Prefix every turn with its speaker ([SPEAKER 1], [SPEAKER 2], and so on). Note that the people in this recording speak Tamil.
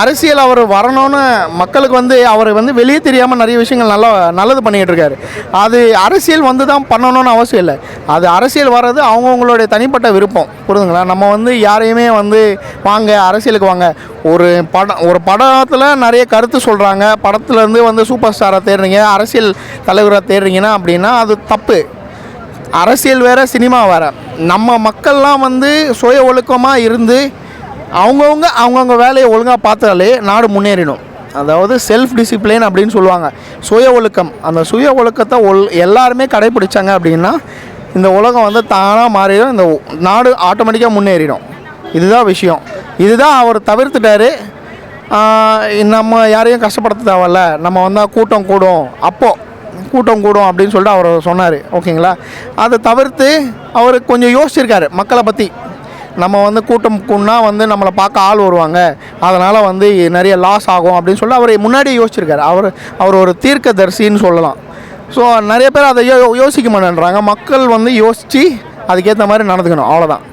[SPEAKER 1] அரசியல் அவர் வரணும்னு மக்களுக்கு வந்து அவர் வந்து வெளியே தெரியாமல் நிறைய விஷயங்கள் நல்லது பண்ணிகிட்டு இருக்காரு. அது அரசியல் வந்து தான் பண்ணணும்னு அவசியம் இல்லை. அது அரசியல் வர்றது அவங்கவுங்களுடைய தனிப்பட்ட விருப்பம். புரியுதுங்களா? நம்ம வந்து யாரையுமே வந்து வாங்க அரசியலுக்கு வாங்க, ஒரு படத்தில் நிறைய கருத்து சொல்கிறாங்க, படத்துலேருந்து வந்து சூப்பர் ஸ்டாரை தேடுறீங்க, அரசியல் தலைவரை தேடுறீங்கன்னா அப்படின்னா அது தப்பு. அரசியல் வேறு, சினிமா வேறு. நம்ம மக்கள்லாம் வந்து சுய ஒழுக்கமாக இருந்து அவங்கவுங்க வேலையை ஒழுங்காக பார்த்தாலே நாடு முன்னேறிடும். அதாவது செல்ஃப் டிசிப்ளின் அப்படின்னு சொல்லுவாங்க, சுய ஒழுக்கம். அந்த சுய ஒழுக்கத்தை எல்லாருமே கடைப்பிடிச்சாங்க அப்படின்னா இந்த உலகம் வந்து தானாக மாறிடும், இந்த நாடு ஆட்டோமேட்டிக்காக முன்னேறிடும். இதுதான் விஷயம். இதுதான் அவர் தவிர்த்துட்டார். நம்ம யாரையும் கஷ்டப்படுத்த தேவையில்ல, நம்ம வந்தால் கூட்டம் கூடும் அப்படின்னு சொல்லிட்டு அவர் சொன்னார். ஓகேங்களா? அதை தவிர்த்து அவர் கொஞ்சம் யோசிச்சிருக்காரு மக்களை பற்றி. நம்ம வந்து கூட்டம் கூடனா வந்து நம்மளை பார்க்க ஆள் வருவாங்க, அதனால் வந்து நிறைய லாஸ் ஆகும் அப்படின்னு சொல்லி அவர் முன்னாடியே யோசிச்சிருக்காரு. அவர் ஒரு தீர்க்கதரிசின்னு சொல்லலாம். ஸோ நிறைய பேர் அதை யோசிக்க மாட்டேன்றாங்க. மக்கள் வந்து யோசித்து அதுக்கேற்ற மாதிரி நடந்துக்கணும், அவ்வளோதான்.